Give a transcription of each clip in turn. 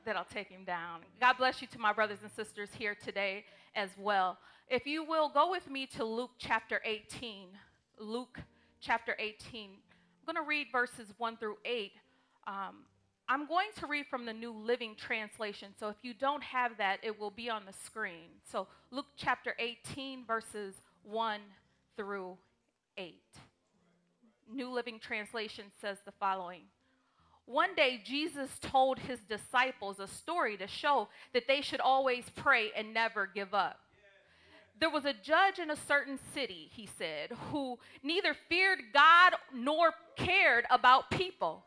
that I'll take him down. God bless you to my brothers and sisters here today as well. If you will, go with me to Luke chapter 18. Luke chapter 18. I'm going to read verses 1 through 8. I'm going to read from the New Living Translation. So if you don't have that, it will be on the screen. So Luke chapter 18, verses 1 through 8. New Living Translation says the following. One day, Jesus told his disciples a story to show that they should always pray and never give up. There was a judge in a certain city, he said, who neither feared God nor cared about people.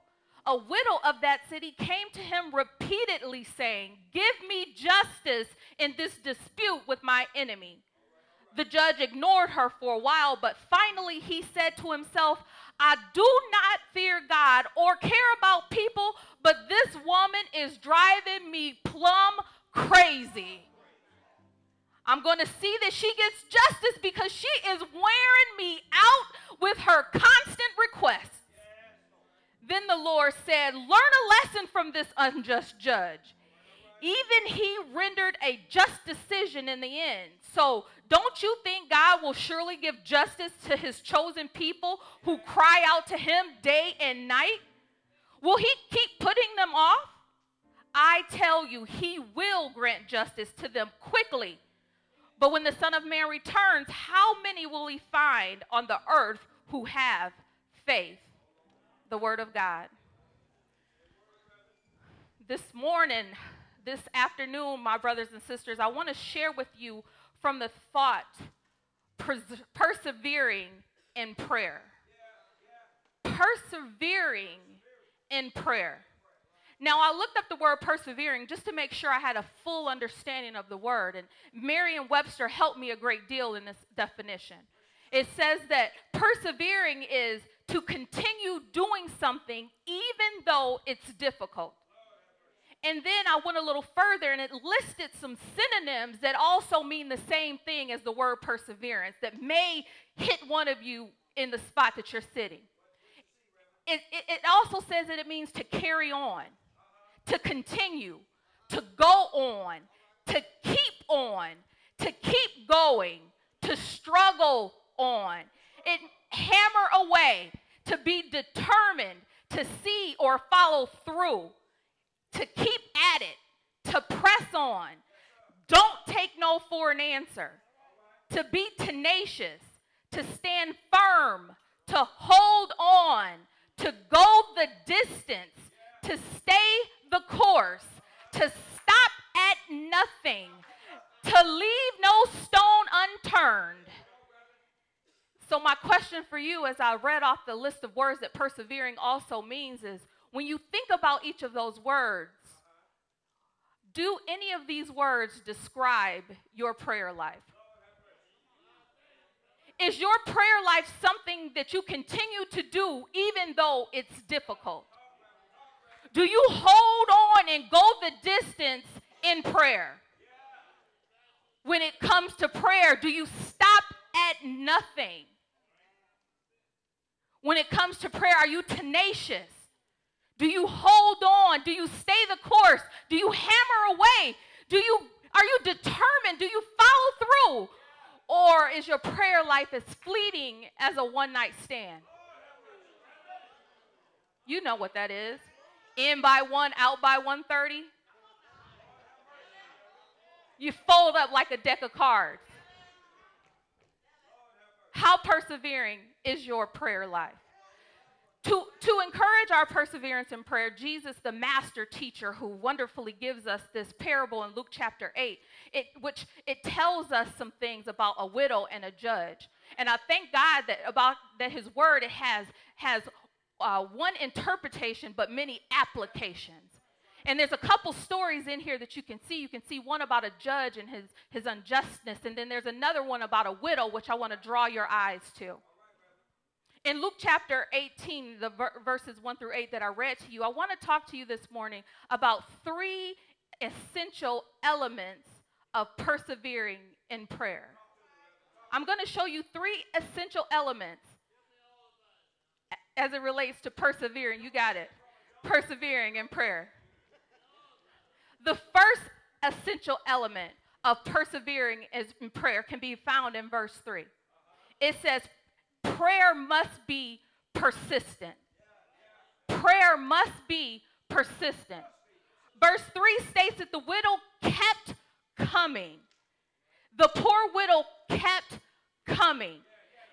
A widow of that city came to him repeatedly saying, "Give me justice in this dispute with my enemy." The judge ignored her for a while, but finally he said to himself, "I do not fear God or care about people, but this woman is driving me plumb crazy. I'm going to see that she gets justice because she is wearing me out with her constant requests." Then the Lord said, "Learn a lesson from this unjust judge. Even he rendered a just decision in the end. So don't you think God will surely give justice to his chosen people who cry out to him day and night? Will he keep putting them off? I tell you, he will grant justice to them quickly. But when the Son of Man returns, how many will he find on the earth who have faith?" The word of God. This morning, this afternoon, my brothers and sisters, I want to share with you from the thought, persevering in prayer. Persevering in prayer. Now, I looked up the word persevering just to make sure I had a full understanding of the word, and Merriam-Webster helped me a great deal in this definition. It says that persevering is to continue doing something even though it's difficult. And then I went a little further and it listed some synonyms that also mean the same thing as the word perseverance that may hit one of you in the spot that you're sitting. It also says that it means to carry on, to continue, to go on, to keep going, to struggle on. It hammer away, to be determined, to see or follow through, to keep at it, to press on. Don't take no for an answer. To be tenacious, to stand firm, to hold on, to go the distance, to stay the course, to stop at nothing, to leave no stone unturned. So my question for you as I read off the list of words that persevering also means is, when you think about each of those words, do any of these words describe your prayer life? Is your prayer life something that you continue to do even though it's difficult? Do you hold on and go the distance in prayer? When it comes to prayer, do you stop at nothing? When it comes to prayer, are you tenacious? Do you hold on? Do you stay the course? Do you hammer away? Are you determined? Do you follow through? Or is your prayer life as fleeting as a one-night stand? You know what that is. In by 1, out by 1:30. You fold up like a deck of cards. How persevering is your prayer life? To encourage our perseverance in prayer, Jesus, the master teacher who wonderfully gives us this parable in Luke chapter 8, which tells us some things about a widow and a judge. And I thank God that his word, it has one interpretation but many applications. And there's a couple stories in here that you can see. You can see one about a judge and his unjustness, and then there's another one about a widow, which I want to draw your eyes to. In Luke chapter 18, the verses 1 through 8 that I read to you, I want to talk to you this morning about 3 essential elements of persevering in prayer. I'm going to show you 3 essential elements as it relates to persevering. You got it. Persevering in prayer. The first essential element of persevering in prayer can be found in verse 3. It says, prayer must be persistent. Prayer must be persistent. Verse 3 states that the widow kept coming. The poor widow kept coming.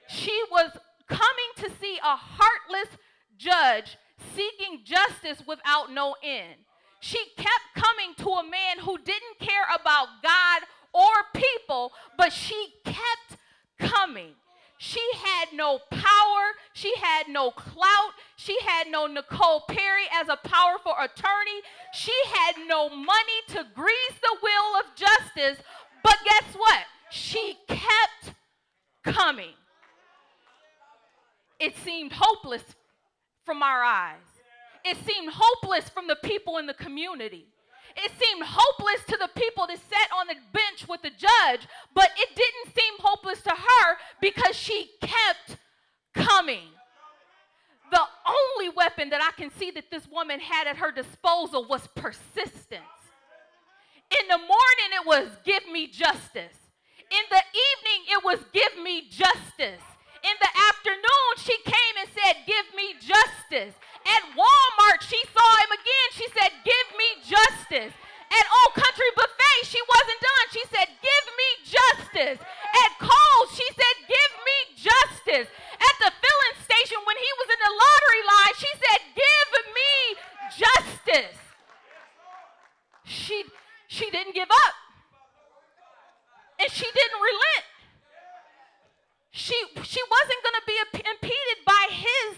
She was coming to see a heartless judge seeking justice without no end. She kept coming to a man who didn't care about God or people, but she kept coming. She had no power. She had no clout. She had no Nicole Perry as a powerful attorney. She had no money to grease the wheel of justice. But guess what? She kept coming. It seemed hopeless from our eyes. It seemed hopeless from the people in the community. It seemed hopeless to the people that sat on the bench with the judge, but it didn't seem hopeless to her because she kept coming. The only weapon that I can see that this woman had at her disposal was persistence. In the morning, it was give me justice. In the evening, it was give me justice. In the afternoon, she came and said, give me justice. At Walmart, she saw him again. She said, give me justice. At Old Country Buffet, she wasn't done. She said, give me justice. At Kohl's, she said, give me justice. At the filling station, when he was in the lottery line, she said, give me justice. She didn't give up. And she didn't relent. She wasn't going to be impeded by his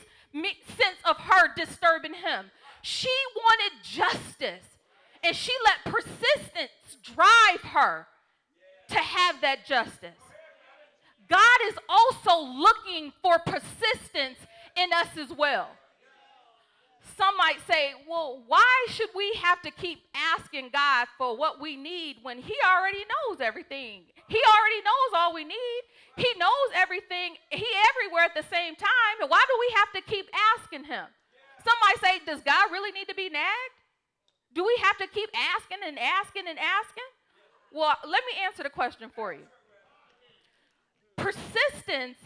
sense of her disturbing him. She wanted justice. And she let persistence drive her to have that justice. God is also looking for persistence in us as well. Some might say, well, why should we have to keep asking God for what we need when he already knows everything? He already knows all we need. He knows everything. He everywhere at the same time. And why do we have to keep asking him? Some might say, does God really need to be nagged? Do we have to keep asking and asking and asking? Well, let me answer the question for you. Persistence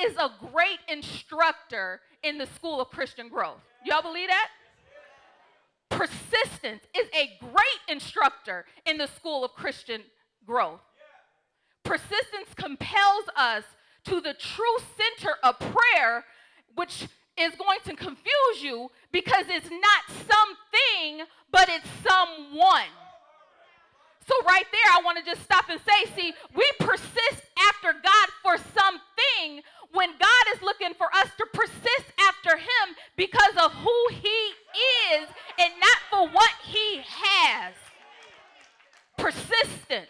is a great instructor in the school of Christian growth. Y'all believe that? Persistence is a great instructor in the school of Christian growth. Persistence compels us to the true center of prayer, which is going to confuse you because it's not something, but it's someone. So right there, I want to just stop and say, see, we persist after God for something when God is looking for us to persist after him because of who he is and not for what he has. Persistence,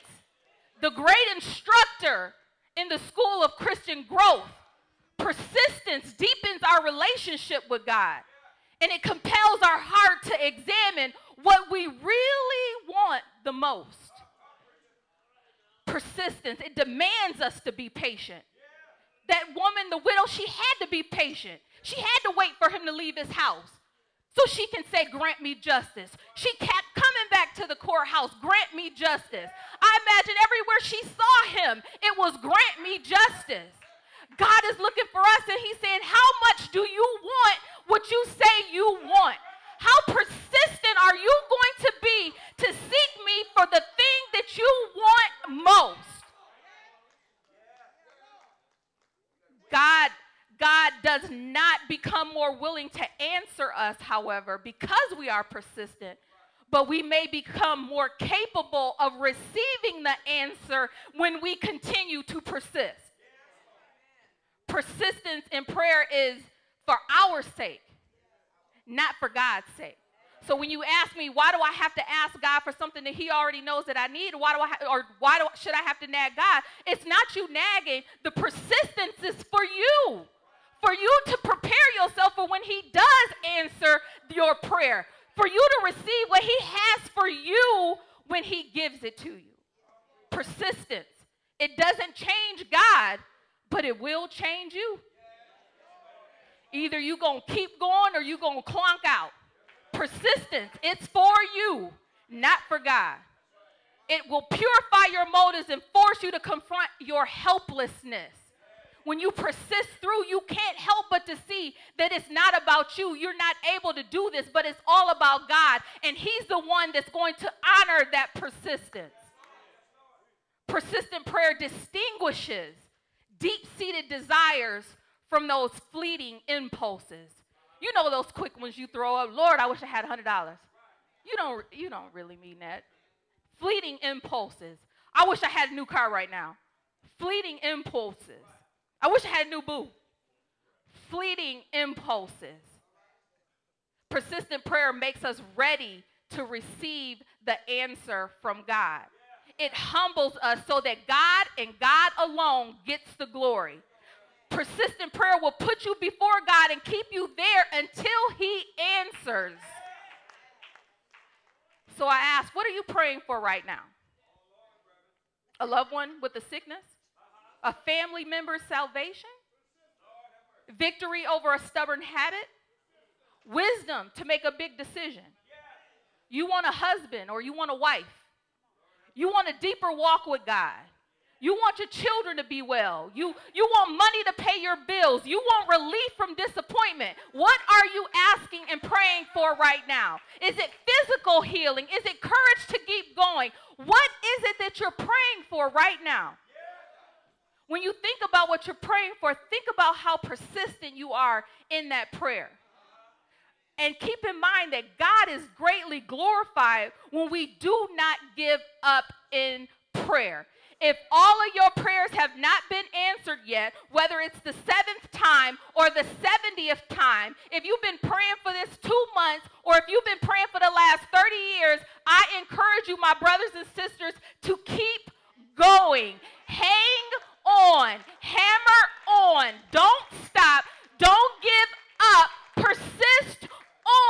the great instructor in the school of Christian growth. Persistence deepens our relationship with God, and it compels our heart to examine what we really want the most. Persistence, it demands us to be patient. That woman, the widow, she had to be patient. She had to wait for him to leave his house so she can say, grant me justice. She kept coming back to the courthouse, grant me justice. I imagine everywhere she saw him, it was grant me justice. God is looking for us, and he's saying, how much do you want what you say you want? How persistent are you going to be to seek me for the thing that you want most? God does not become more willing to answer us, however, because we are persistent, but we may become more capable of receiving the answer when we continue to persist. Persistence in prayer is for our sake, not for God's sake. So when you ask me, why do I have to ask God for something that he already knows that I need? Should I have to nag God? It's not you nagging. The persistence is for you to prepare yourself for when he does answer your prayer, for you to receive what he has for you when he gives it to you. Persistence. It doesn't change God, but it will change you. Either you're going to keep going or you're going to clunk out. Persistence, it's for you, not for God. It will purify your motives and force you to confront your helplessness. When you persist through, you can't help but to see that it's not about you. You're not able to do this, but it's all about God. And he's the one that's going to honor that persistence. Persistent prayer distinguishes deep-seated desires from those fleeting impulses. You know those quick ones you throw up. Lord, I wish I had $100. You don't really mean that. Fleeting impulses. I wish I had a new car right now. Fleeting impulses. I wish I had a new boo. Fleeting impulses. Persistent prayer makes us ready to receive the answer from God. It humbles us so that God and God alone gets the glory. Persistent prayer will put you before God and keep you there until he answers. So I ask, what are you praying for right now? A loved one with a sickness? A family member's salvation? Victory over a stubborn habit? Wisdom to make a big decision? You want a husband or you want a wife? You want a deeper walk with God? You want your children to be well. You want money to pay your bills. You want relief from disappointment. What are you asking and praying for right now? Is it physical healing? Is it courage to keep going? What is it that you're praying for right now? When you think about what you're praying for, think about how persistent you are in that prayer. And keep in mind that God is greatly glorified when we do not give up in prayer. If all of your prayers have not been answered yet, whether it's the 7th time or the 70th time, if you've been praying for this 2 months or if you've been praying for the last 30 years, I encourage you, my brothers and sisters, to keep going. Hang on. Hammer on. Don't stop. Don't give up. Persist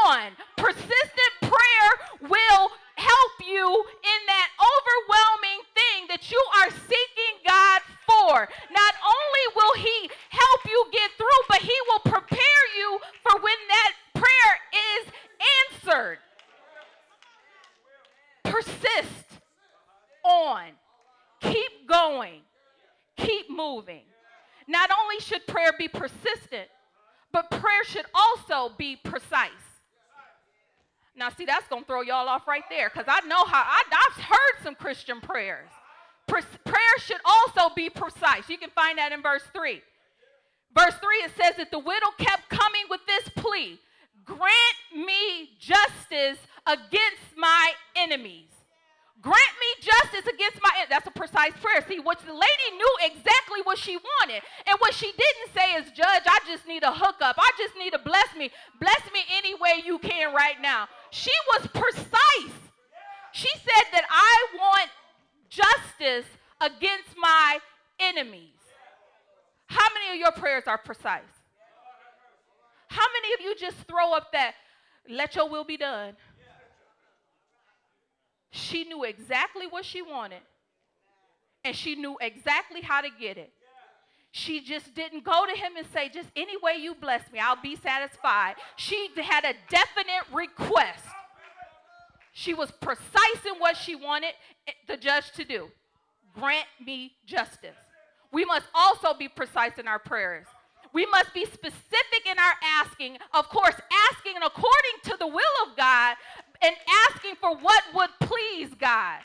on. Persistent prayer will help you in that overwhelming thing that you are seeking God for. Not only will he help you get through, but he will prepare you for when that prayer is answered. Persist on. Keep going. Keep moving. Not only should prayer be persistent, but prayer should also be precise. Now, see, that's going to throw y'all off right there because I know how I've heard some Christian prayers. Prayer should also be precise. You can find that in verse 3. Verse 3, it says that the widow kept coming with this plea: grant me justice against my enemies. Grant me justice against my enemies. That's a precise prayer. See, what the lady knew exactly what she wanted. And what she didn't say is, Judge, I just need a hookup. I just need to bless me. Bless me any way you can right now. She was precise. She said that I want justice against my enemies. How many of your prayers are precise? How many of you just throw up that, let your will be done? She knew exactly what she wanted, and she knew exactly how to get it. She just didn't go to him and say, just any way you bless me, I'll be satisfied. She had a definite request. She was precise in what she wanted the judge to do. Grant me justice. We must also be precise in our prayers. We must be specific in our asking, of course, asking according to the will of God and asking for what would please God.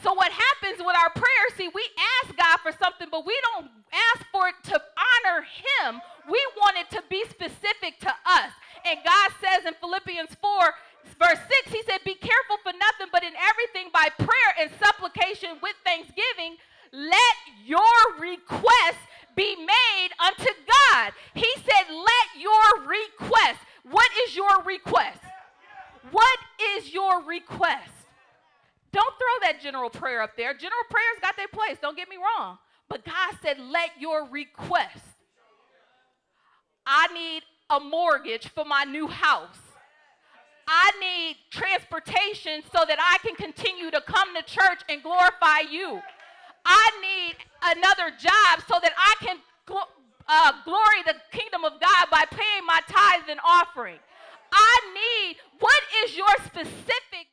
So what happens with our prayers, see, we ask God for something, but we don't ask for it to honor him. We want it to be specific to us. And God says in Philippians 4, verse 6, he said, be careful for nothing, but in everything by prayer and supplication with thanksgiving, let your request be made unto God. He said, let your request. What is your request? What is your request? Don't throw that general prayer up there. General prayers got their place. Don't get me wrong. But God said, let your request. I need a mortgage for my new house. I need transportation so that I can continue to come to church and glorify you. I need another job so that I can glory the kingdom of God by paying my tithes and offering. I need, what is your specific